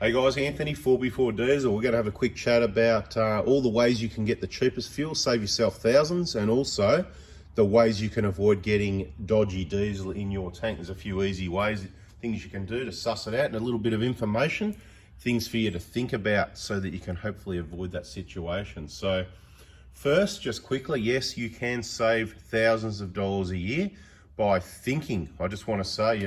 Hey guys, Anthony, 4x4 Diesel. We're going to have a quick chat about all the ways you can get the cheapest fuel, save yourself thousands, and also the ways you can avoid getting dodgy diesel in your tank. There's a few easy ways, things you can do to suss it out, and a little bit of information, things for you to think about so that you can hopefully avoid that situation. So first, just quickly, yes, you can save thousands of dollars a year by thinking. I just want to say,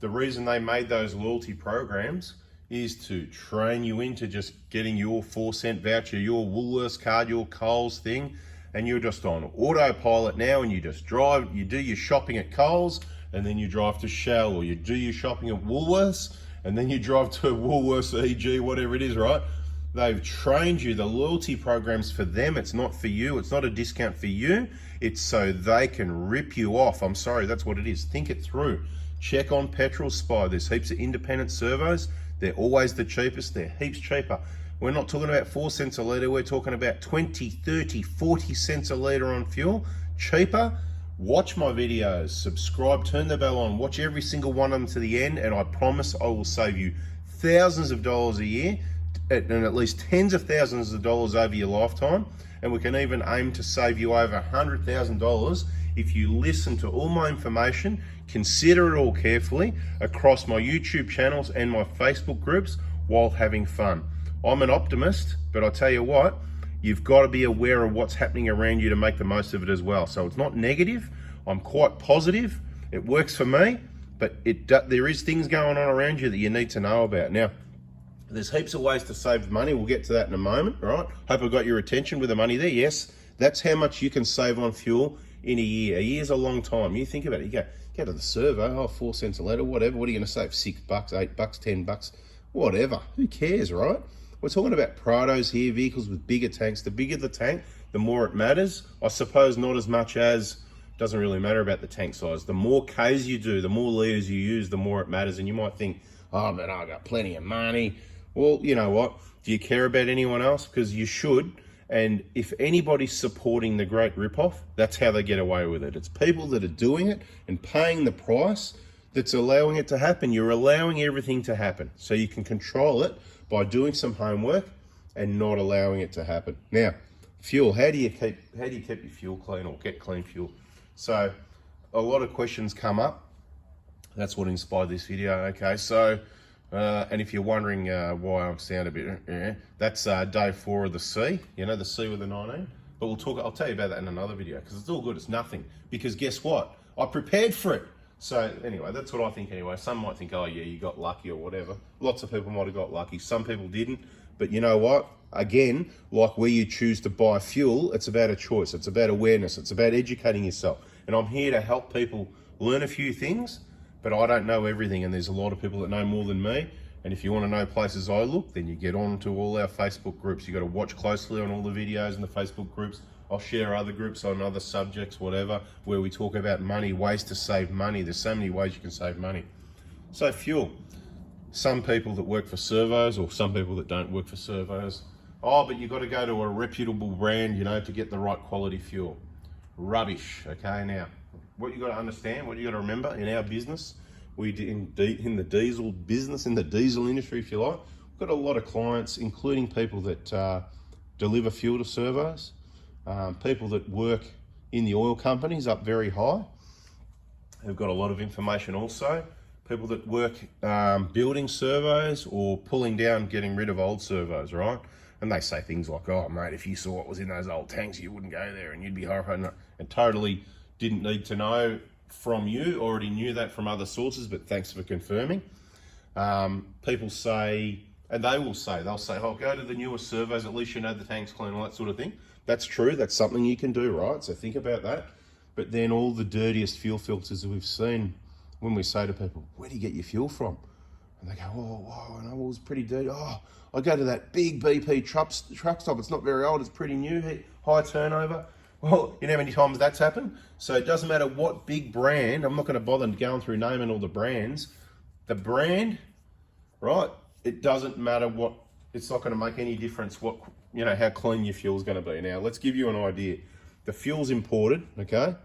the reason they made those loyalty programs is to train you into just getting your 4-cent voucher, your Woolworths card, your Coles thing, and you're just on autopilot now, and you just drive, you do your shopping at Coles, and then you drive to Shell, or you do your shopping at Woolworths, and then you drive to Woolworths, EG, whatever it is, right? They've trained you. The loyalty program's for them. It's not for you. It's not a discount for you. It's so they can rip you off. I'm sorry, that's what it is. Think it through. Check on Petrol Spy. There's heaps of independent servos. They're always the cheapest. They're heaps cheaper. We're not talking about 4 cents a litre. We're talking about 20, 30, 40 cents a litre on fuel. Cheaper. Watch my videos. Subscribe. Turn the bell on. Watch every single one of them to the end. And I promise I will save you thousands of dollars a year and at least tens of thousands of dollars over your lifetime. And we can even aim to save you over $100,000 if you listen to all my information, consider it all carefully across my YouTube channels and my Facebook groups while having fun. I'm an optimist, but I'll tell you what, you've got to be aware of what's happening around you to make the most of it as well. So it's not negative. I'm quite positive. It works for me, but there is things going on around you that you need to know about. Now, there's heaps of ways to save money. We'll get to that in a moment, right? Hope I got your attention with the money there. Yes, that's how much you can save on fuel in a year. A year's a long time. You think about it. You go to the servo, 4 cents a litre, whatever. What are you going to save? $6, $8, $10, whatever. Who cares, right? We're talking about Prados here, vehicles with bigger tanks. The bigger the tank, the more it matters. I suppose not as much as, doesn't really matter about the tank size. The more Ks you do, the more litres you use, the more it matters. And you might think, oh, but I've got plenty of money. Well, you know what? Do you care about anyone else? Because you should. And if anybody's supporting the great ripoff, that's how they get away with it. It's people that are doing it and paying the price that's allowing it to happen. You're allowing everything to happen. So you can control it by doing some homework and not allowing it to happen. Now, fuel, how do you keep your fuel clean or get clean fuel? So a lot of questions come up. That's what inspired this video. Okay, so and if you're wondering why I sound a bit, that's day 4 of the C, the C with the 19. But I'll tell you about that in another video, because it's all good, it's nothing. Because guess what? I prepared for it. So anyway, that's what I think anyway. Some might think, oh yeah, you got lucky or whatever. Lots of people might have got lucky. Some people didn't. But you know what? Again, like where you choose to buy fuel, it's about a choice. It's about awareness. It's about educating yourself. And I'm here to help people learn a few things, but I don't know everything, and there's a lot of people that know more than me. And if you want to know places I look, then you get on to all our Facebook groups. You got to watch closely on all the videos in the Facebook groups. I'll share other groups on other subjects, whatever, where we talk about money, ways to save money. There's so many ways you can save money. So fuel. Some people that work for servos, or some people that don't work for servos. Oh, but you've got to go to a reputable brand, to get the right quality fuel. Rubbish, okay? Now, what you got to understand, what you got to remember, in our business, in the diesel business, in the diesel industry, if you like, we've got a lot of clients, including people that deliver fuel to servos, people that work in the oil companies up very high, who've got a lot of information also, people that work building servos or pulling down, getting rid of old servos, right? And they say things like, oh mate, if you saw what was in those old tanks, you wouldn't go there and you'd be horrified, and totally didn't need to know from you, already knew that from other sources, but thanks for confirming. People say, and they'll say, oh, go to the newer servos, at least you know the tank's clean, all that sort of thing. That's true, that's something you can do, right? So think about that. But then all the dirtiest fuel filters that we've seen, when we say to people, where do you get your fuel from? And they go, oh, I know, it was pretty dirty. Oh, I go to that big BP truck stop. It's not very old, it's pretty new, high turnover. Well, you know how many times that's happened? So it doesn't matter what big brand, I'm not going to bother going through naming all the brands. The brand, right, it doesn't matter what, it's not going to make any difference what, how clean your fuel's going to be. Now, let's give you an idea. The fuel's imported, okay?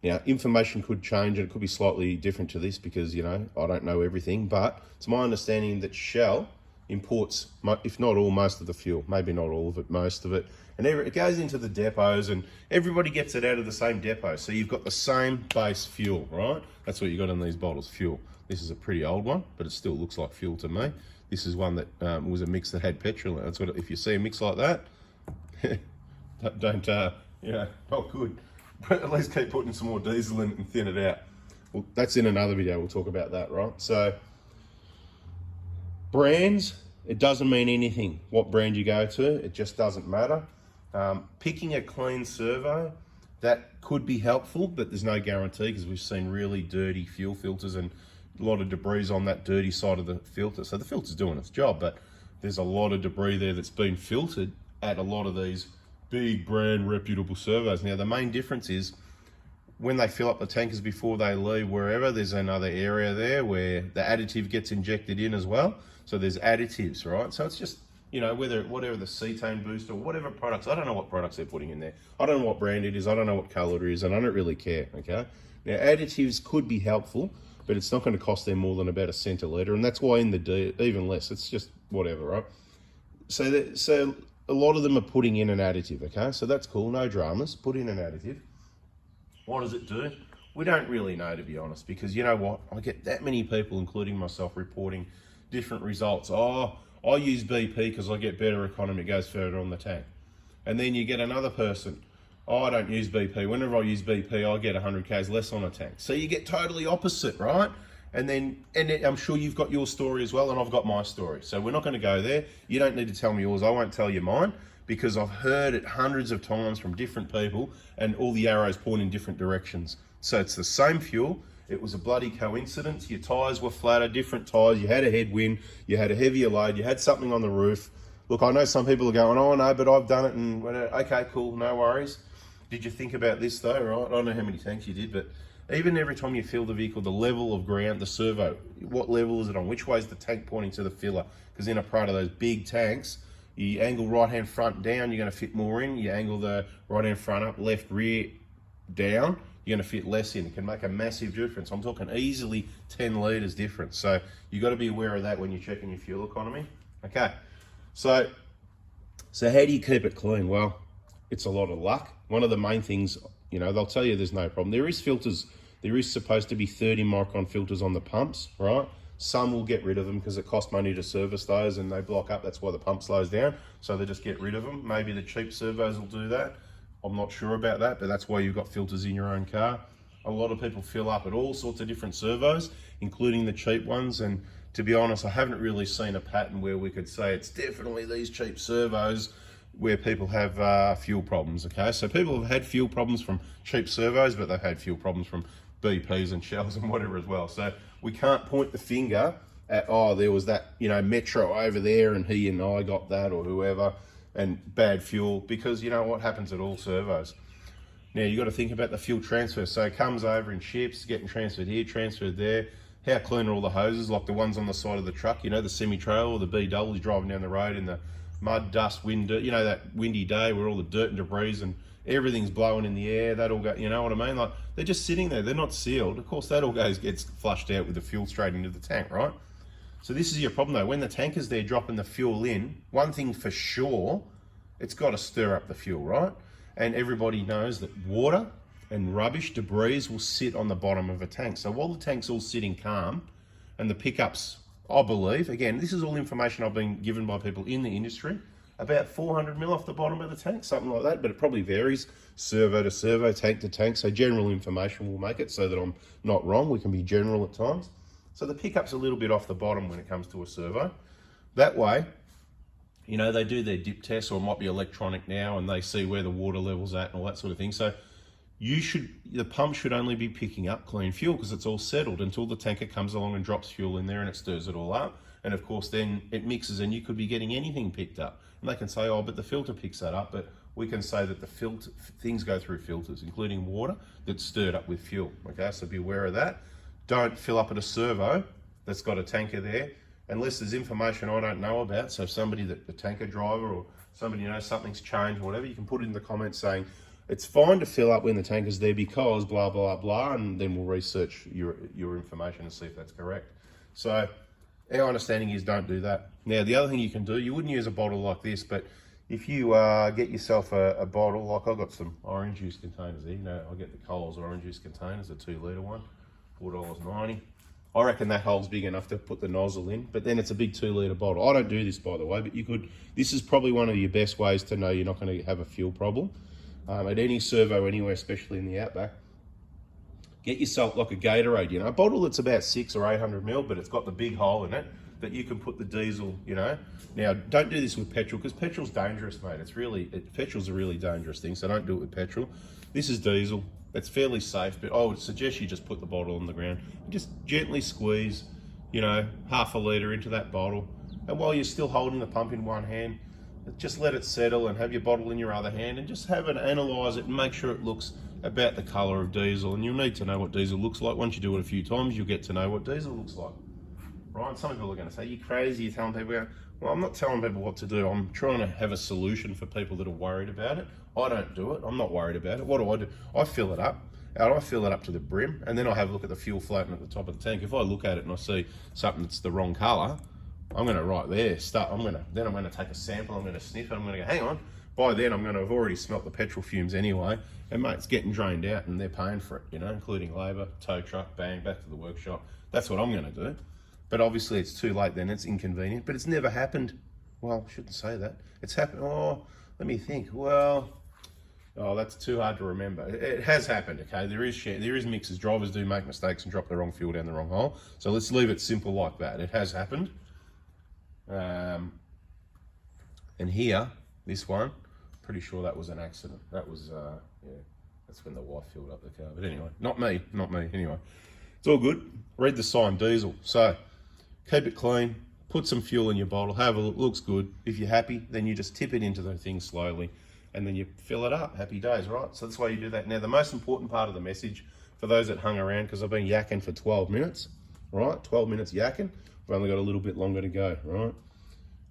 Now, information could change and it could be slightly different to this because, you know, I don't know everything, but it's my understanding that Shell imports, if not all, most of the fuel, maybe not all of it, most of it. And it goes into the depots and everybody gets it out of the same depot. So you've got the same base fuel, right? That's what you got in these bottles, fuel. This is a pretty old one, but it still looks like fuel to me. This is one that was a mix that had petrol. That's what, if you see a mix like that, don't you know, not good. But at least keep putting some more diesel in it and thin it out. Well, that's in another video, we'll talk about that, right? So, brands, it doesn't mean anything what brand you go to, it just doesn't matter. Picking a clean servo, that could be helpful, but there's no guarantee because we've seen really dirty fuel filters and a lot of debris on that dirty side of the filter. So the filter's doing its job, but there's a lot of debris there that's been filtered at a lot of these big brand reputable servos. Now the main difference is when they fill up the tankers before they leave wherever, there's another area there where the additive gets injected in as well. So there's additives, right? So it's just, you know, whatever the cetane boost or whatever products, I don't know what products they're putting in there. I don't know what brand it is, I don't know what color it is, and I don't really care, okay? Now additives could be helpful, but it's not going to cost them more than about $0.01 a litre, and that's why in the D, even less, it's just whatever, right? So a lot of them are putting in an additive, okay? So that's cool, no dramas, put in an additive. What does it do? We don't really know, to be honest, because you know what? I get that many people, including myself, reporting different results. Oh, I use BP because I get better economy, it goes further on the tank. And then you get another person, oh, I don't use BP. Whenever I use BP, I get 100 Ks less on a tank. So you get totally opposite, right? And I'm sure you've got your story as well, and I've got my story. So we're not going to go there. You don't need to tell me yours. I won't tell you mine because I've heard it hundreds of times from different people and all the arrows point in different directions. So it's the same fuel. It was a bloody coincidence. Your tyres were flatter, different tyres. You had a headwind. You had a heavier load. You had something on the roof. Look, I know some people are going, oh, no, but I've done it. And okay, cool, no worries. Did you think about this though, right? I don't know how many tanks you did, but even every time you fill the vehicle, the level of ground, the servo, what level is it on? Which way is the tank pointing to the filler? Because in a part of those big tanks, you angle right-hand front down, you're going to fit more in. You angle the right-hand front up, left rear down, you're going to fit less in. It can make a massive difference. I'm talking easily 10 litres difference. So you've got to be aware of that when you're checking your fuel economy. Okay, so how do you keep it clean? Well, it's a lot of luck. One of the main things, you know, they'll tell you there's no problem. There is filters, there is supposed to be 30 micron filters on the pumps, right? Some will get rid of them because it costs money to service those and they block up. That's why the pump slows down. So they just get rid of them. Maybe the cheap servos will do that. I'm not sure about that, but that's why you've got filters in your own car. A lot of people fill up at all sorts of different servos, including the cheap ones. And to be honest, I haven't really seen a pattern where we could say it's definitely these cheap servos where people have fuel problems, okay? So people have had fuel problems from cheap servos, but they've had fuel problems from BPs and Shells and whatever as well. So we can't point the finger at, oh, there was that, you know, Metro over there and he and I got that or whoever, and bad fuel, because you know what happens at all servos. Now you got to think about the fuel transfer. So it comes over in ships, getting transferred here, transferred there. How clean are all the hoses, like the ones on the side of the truck, you know, the semi-trailer or the BW driving down the road in the mud, dust, wind, you know, that windy day where all the dirt and debris and everything's blowing in the air, that all go, you know what I mean? Like, they're just sitting there, they're not sealed. Of course, that all gets flushed out with the fuel straight into the tank, right? So this is your problem though. When the tanker's there dropping the fuel in, one thing for sure, it's got to stir up the fuel, right? And everybody knows that water and rubbish, debris will sit on the bottom of a tank. So while the tank's all sitting calm and the pickups, I believe, again, this is all information I've been given by people in the industry, about 400 mil off the bottom of the tank, something like that, but it probably varies servo to servo, tank to tank, so general information will make it so that I'm not wrong. We can be general at times. So the pickup's a little bit off the bottom when it comes to a servo. That way, you know, they do their dip test, or it might be electronic now, and they see where the water level's at and all that sort of thing. So the pump should only be picking up clean fuel because it's all settled until the tanker comes along and drops fuel in there and it stirs it all up. And of course, then it mixes and you could be getting anything picked up. And they can say, oh, but the filter picks that up. But we can say that the things go through filters, including water that's stirred up with fuel. Okay, so be aware of that. Don't fill up at a servo that's got a tanker there, unless there's information I don't know about. So somebody, the tanker driver or somebody, you know, something's changed, whatever, you can put it in the comments saying, it's fine to fill up when the tank is there because blah, blah, blah, and then we'll research your information and see if that's correct. So our understanding is don't do that. Now, the other thing you can do, you wouldn't use a bottle like this, but if you get yourself a bottle, like I've got some orange juice containers here, you know, I get the Coles orange juice containers, a 2 litre one, $4.90. I reckon that hole's big enough to put the nozzle in, but then it's a big 2 litre bottle. I don't do this, by the way, but you could. This is probably one of your best ways to know you're not going to have a fuel problem. At any servo anywhere, especially in the outback, get yourself like a Gatorade, you know, a bottle that's about 600 or 800 mil, but it's got the big hole in it that you can put the diesel, you know. Now, don't do this with petrol because petrol's dangerous, mate. Petrol's a really dangerous thing, so don't do it with petrol. This is diesel. It's fairly safe, but I would suggest you just put the bottle on the ground and just gently squeeze, you know, half a litre into that bottle. And while you're still holding the pump in one hand, just let it settle and have your bottle in your other hand and just have it, analyse it and make sure it looks about the colour of diesel. And you'll need to know what diesel looks like. Once you do it a few times, you'll get to know what diesel looks like. Right? Some people are going to say, you're crazy, you're telling people, well, I'm not telling people what to do. I'm trying to have a solution for people that are worried about it. I don't do it. I'm not worried about it. What do? I fill it up. And I fill it up to the brim, and then I have a look at the fuel floating at the top of the tank. If I look at it and I see something that's the wrong colour, I'm going to right there start. I'm going to take a sample. I'm going to sniff it. I'm going to go, hang on. By then, I'm going to have already smelt the petrol fumes anyway, and mate, it's getting drained out, and they're paying for it, you know, including labour, tow truck, bang, back to the workshop. That's what I'm going to do. But obviously, it's too late then. It's inconvenient. But it's never happened. Well, I shouldn't say that. It's happened. Oh, let me think. Well. Oh, that's too hard to remember. It has happened, okay? There is mixes. Drivers do make mistakes and drop the wrong fuel down the wrong hole. So let's leave it simple like that. It has happened. And here, this one, pretty sure that was an accident. That was, yeah, that's when the wife filled up the car. But anyway, not me. Anyway, it's all good. Read the sign, diesel. So keep it clean. Put some fuel in your bottle. Have a look. Looks good. If you're happy, then you just tip it into the thing slowly. And then you fill it up. Happy days, right? So that's why you do that. Now, the most important part of the message for those that hung around, because I've been yakking for 12 minutes, right? 12 minutes yakking. We've only got a little bit longer to go, right?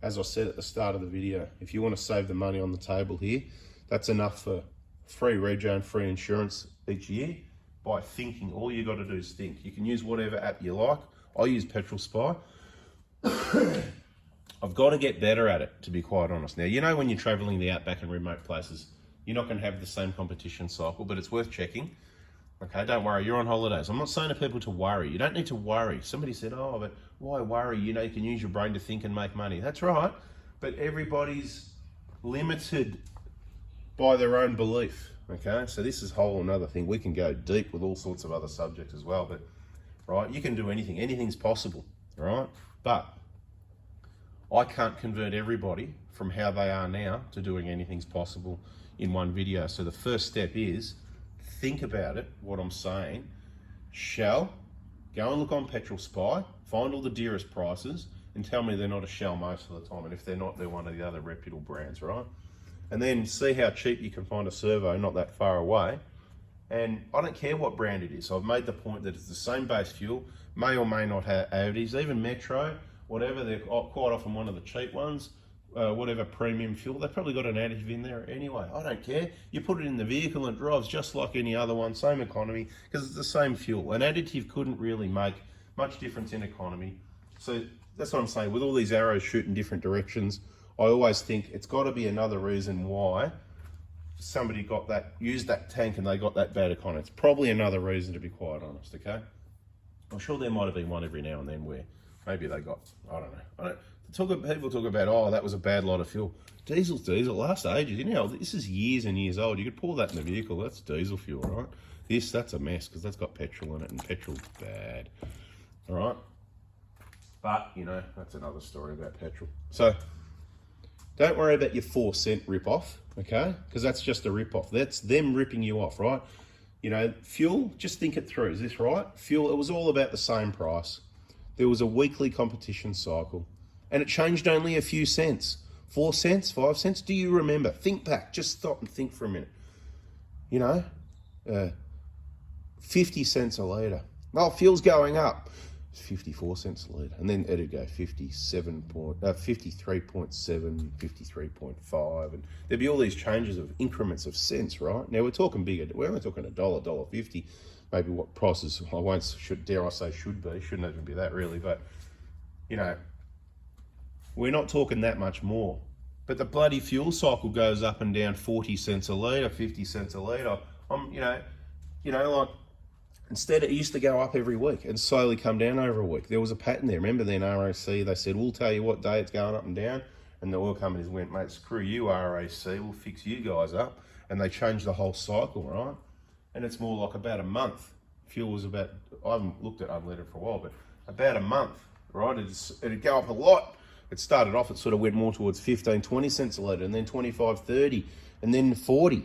As I said at the start of the video, if you want to save the money on the table here, that's enough for free rego and free insurance each year by thinking. All you got to do is think. You can use whatever app you like. I use Petrol Spy. I've got to get better at it, to be quite honest. Now, you know, when you're traveling the outback and remote places, you're not going to have the same competition cycle, but it's worth checking. Okay, don't worry, you're on holidays. I'm not saying to people to worry. You don't need to worry. Somebody said, oh, but why worry? You know, you can use your brain to think and make money. That's right, but everybody's limited by their own belief. Okay, so this is a whole another thing. We can go deep with all sorts of other subjects as well, but right, you can do anything. Anything's possible, right? But I can't convert everybody from how they are now to doing anything's possible in one video. So the first step is think about it, what I'm saying. Shell, go and look on Petrol Spy, find all the dearest prices and tell me they're not a Shell most of the time. And if they're not, they're one of the other reputable brands, right? And then see how cheap you can find a servo not that far away. And I don't care what brand it is. I've made the point that it's the same base fuel, may or may not have additives, even Metro, whatever, they're quite often one of the cheap ones, whatever premium fuel, they've probably got an additive in there anyway. I don't care. You put it in the vehicle and it drives just like any other one, same economy, because it's the same fuel. An additive couldn't really make much difference in economy. So that's what I'm saying. With all these arrows shooting different directions, I always think it's got to be another reason why somebody used that tank and they got that bad economy. It's probably another reason, to be quite honest, okay? I'm sure there might have been one every now and then where maybe they got, I don't know. People talk about, oh, that was a bad lot of fuel. Diesel's diesel, lasts ages. You know, this is years and years old. You could pour that in the vehicle. That's diesel fuel, right? That's a mess because that's got petrol in it and petrol's bad, all right? But, you know, that's another story about petrol. So don't worry about your 4-cent rip-off, okay? Because that's just a rip-off. That's them ripping you off, right? You know, fuel, just think it through. Is this right? Fuel, it was all about the same price. There was a weekly competition cycle and it changed only a few cents. 4 cents, 5 cents. Do you remember? Think back, just stop and think for a minute. You know, 50 cents a litre. Well, fuel's going up. 54 cents a litre. And then it'd go 53.7, 53.5, and there'd be all these changes of increments of cents, right? Now we're talking bigger, we're only talking $1.50, maybe what prices, I won't, dare I say should be, shouldn't even be that really, but you know, we're not talking that much more. But the bloody fuel cycle goes up and down 40 cents a litre, 50 cents a litre. Like, instead it used to go up every week and slowly come down over a week. There was a pattern there. Remember then RAC, they said, we'll tell you what day it's going up and down. And the oil companies went, mate, screw you RAC, we'll fix you guys up. And they changed the whole cycle, right? And it's more like about a month. Fuel was about, I haven't looked at unleaded for a while, but about a month, right? It'd go up a lot. It started off, it sort of went more towards 15, 20 cents a litre, and then 25, 30, and then 40.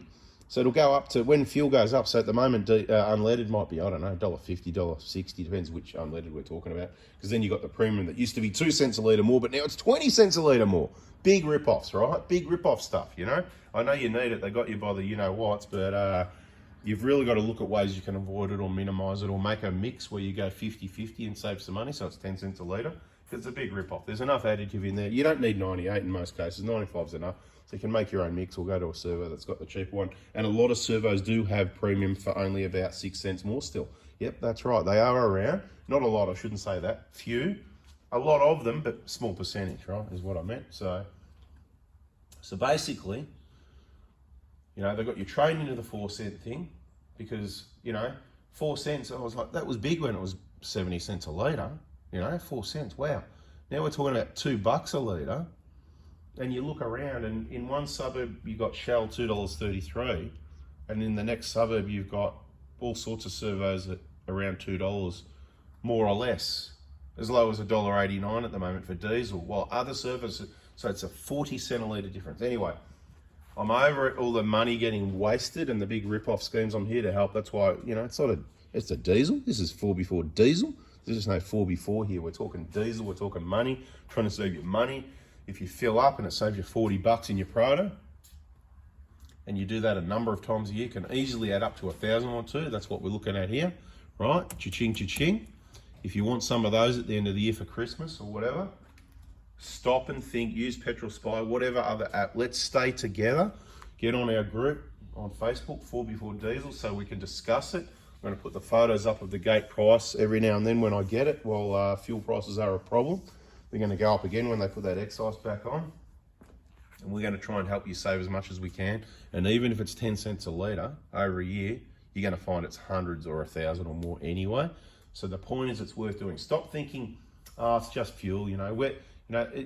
So it'll go up to, when fuel goes up, so at the moment, unleaded might be, I don't know, $1.50, $1.60, depends which unleaded we're talking about, because then you got the premium that used to be 2 cents a litre more, but now it's 20 cents a litre more. Big rip-offs, right? Big rip-off stuff, you know? I know you need it, they got you by the you-know-whats, but you've really got to look at ways you can avoid it or minimise it, or make a mix where you go 50-50 and save some money, so it's 10 cents a litre. It's a big rip-off. There's enough additive in there. You don't need 98 in most cases. 95's enough. So you can make your own mix or go to a servo that's got the cheaper one. And a lot of servos do have premium for only about 6 cents more still. Yep, that's right. They are around. Not a lot, I shouldn't say that. Few. A lot of them, but small percentage, right, is what I meant. So basically, you know, they got you trading into the 4 cent thing because, you know, 4 cents, I was like, that was big when it was 70 cents a litre. You know, 4 cents, wow. Now we're talking about $2 a litre, and you look around, and in one suburb you got Shell $2.33, and in the next suburb you've got all sorts of servos at around $2, more or less, as low as $1.89 at the moment for diesel, while other servos, so it's a 40 cent a litre difference. Anyway, I'm over it, all the money getting wasted and the big rip-off schemes. I'm here to help. That's why, you know, it's a diesel. This is 4x4 diesel. There's no 4x4 here. We're talking diesel, we're talking money, trying to save you money. If you fill up and it saves you $40 in your Prado, and you do that a number of times a year, can easily add up to 1,000 or two. That's what we're looking at here, right? Cha-ching, cha-ching. If you want some of those at the end of the year for Christmas or whatever, stop and think, use Petrol Spy, whatever other app. Let's stay together. Get on our group on Facebook, 4x4 Diesel, so we can discuss it. I'm going to put the photos up of the gate price every now and then when I get it, while fuel prices are a problem. They're going to go up again when they put that excise back on. And we're going to try and help you save as much as we can. And even if it's 10 cents a litre over a year, you're going to find it's hundreds or 1,000 or more anyway. So the point is, it's worth doing. Stop thinking, oh, it's just fuel, you know.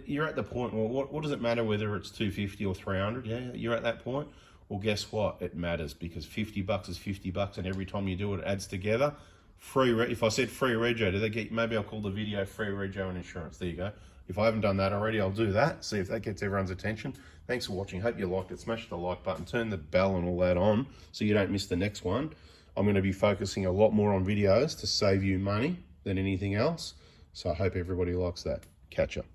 You're at the point, well, what does it matter whether it's 250 or 300? Yeah, you're at that point. Well, guess what? It matters, because $50 is $50, and every time you do it, it adds together. If I said free rego, do they get? Maybe I'll call the video free rego and insurance. There you go. If I haven't done that already, I'll do that. See if that gets everyone's attention. Thanks for watching. Hope you liked it. Smash the like button, turn the bell and all that on so you don't miss the next one. I'm going to be focusing a lot more on videos to save you money than anything else. So I hope everybody likes that. Catch up.